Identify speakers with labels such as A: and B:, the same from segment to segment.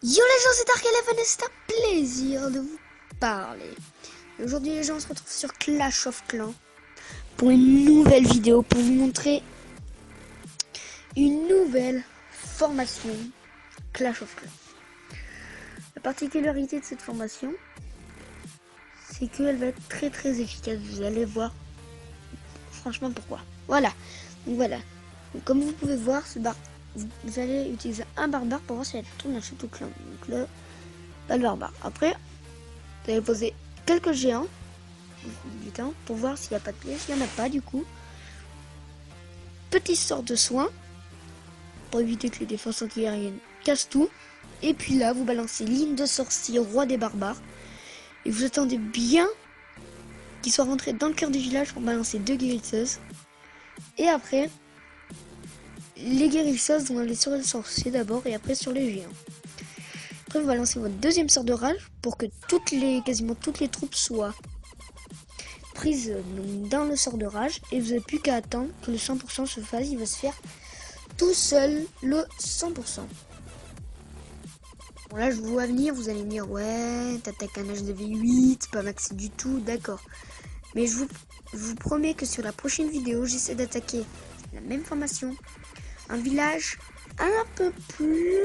A: Yo les gens, c'est Dark11 et c'est un plaisir de vous parler. Aujourd'hui les gens, on se retrouve sur Clash of Clans pour une nouvelle vidéo pour vous montrer une nouvelle formation Clash of Clans. La particularité de cette formation, c'est qu'elle va être très efficace. Vous allez voir franchement pourquoi. Voilà. Donc, comme vous pouvez voir, vous allez utiliser un barbare pour voir si elle tourne un château clan. Donc là, pas le barbare. Après, vous allez poser quelques géants du temps pour voir s'il n'y a pas de piège. Il n'y en a pas du coup. Petit sort de soin pour éviter que les défenses anti-aériennes cassent tout. Et puis là, vous balancez ligne de sorcier, roi des barbares. Et vous attendez bien qu'ils soient rentrés dans le cœur du village pour balancer 2 guérisseuses. Et après, les guérisseuses vont aller sur les sorciers d'abord et après sur les géants. Après, vous balancez votre deuxième sort de rage pour que quasiment toutes les troupes soient prises dans le sort de rage. Et vous n'avez plus qu'à attendre que le 100% se fasse. Il va se faire tout seul, le 100%. Bon, là, je vous vois venir, vous allez me dire, ouais, t'attaques un HDV8, c'est pas maxi du tout, d'accord. Mais je vous promets que sur la prochaine vidéo, j'essaie d'attaquer la même formation. Un village un peu plus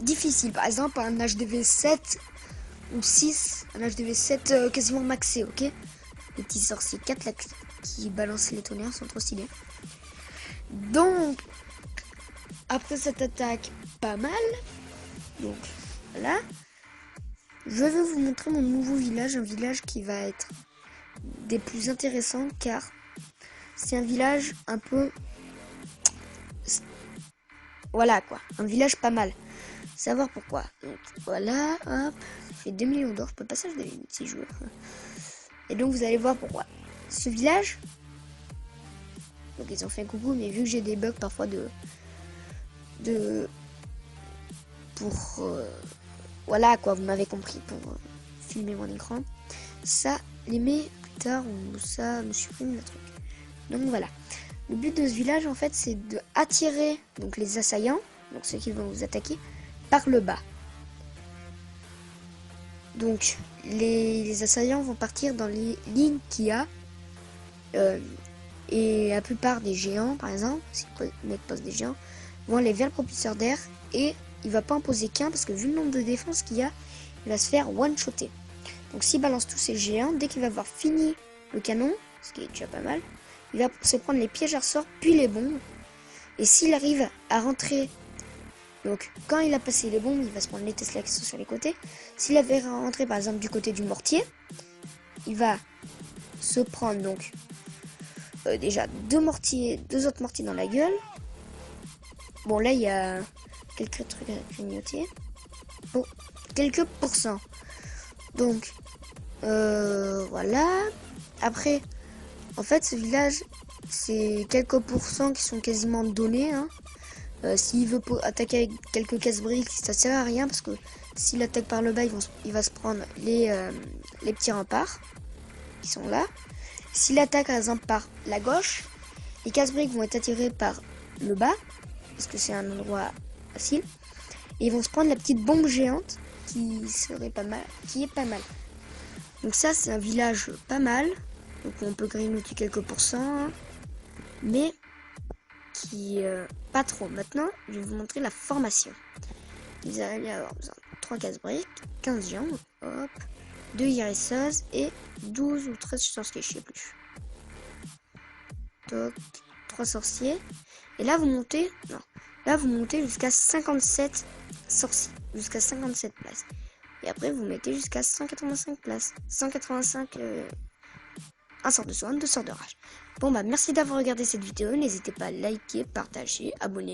A: difficile. Par exemple, un HDV 7 ou 6. Un HDV 7 quasiment maxé, ok? Les petits sorciers 4 là, qui balancent les tonnerres sont trop stylés. Donc, après cette attaque pas mal, donc voilà, je vais vous montrer mon nouveau village. Un village qui va être des plus intéressants car c'est un village un peu... Voilà quoi, un village pas mal. Savoir pourquoi. Donc voilà, hop, ça fait 2 millions d'or, je peux pas ça, je devais une petite joueur. Et donc vous allez voir pourquoi. Ce village, donc ils ont fait un coucou, mais vu que j'ai des bugs parfois voilà quoi, vous m'avez compris, pour filmer mon écran, ça les met plus tard ou ça me supprime le truc. Donc voilà. Le but de ce village en fait c'est de attirer donc les assaillants, donc ceux qui vont vous attaquer, par le bas. Donc les assaillants vont partir dans les lignes qu'il y a et la plupart des géants par exemple, si le mec pose des géants, vont aller vers le propulseur d'air et il va pas en poser qu'un parce que vu le nombre de défenses qu'il y a, il va se faire one-shotter. Donc s'il balance tous ces géants, dès qu'il va avoir fini le canon, ce qui est déjà pas mal, il va se prendre les pièges à ressort puis les bombes. Et s'il arrive à rentrer, donc quand il a passé les bombes, il va se prendre les Tesla qui sont sur les côtés. S'il avait rentré par exemple du côté du mortier, il va se prendre donc déjà deux autres mortiers dans la gueule. Bon là il y a quelques trucs à grignoter. Bon, quelques pourcents. Donc voilà. Après, en fait ce village, c'est quelques pourcents qui sont quasiment donnés. S'il veut attaquer avec quelques casse-briques, ça sert à rien parce que s'il attaque par le bas, il va se prendre les petits remparts qui sont là. S'il attaque par exemple par la gauche, les casse-briques vont être attirés par le bas parce que c'est un endroit facile. Et ils vont se prendre la petite bombe géante qui est pas mal. Donc ça c'est un village pas mal. Donc on peut grignoter quelques pourcents, mais qui pas trop. Maintenant, je vais vous montrer la formation. Vous allez avoir besoin de 3 casse-briques, 15 géants, hop, 2 guérisseuses et 12 ou 13 sorciers, je sais plus. Donc, 3 sorciers. Et là, vous montez, jusqu'à 57 sorciers, jusqu'à 57 places. Et après, vous mettez jusqu'à 185 places. 185, un sort de soin, 2 sorts de rage. Bon bah merci d'avoir regardé cette vidéo, n'hésitez pas à liker, partager, abonner.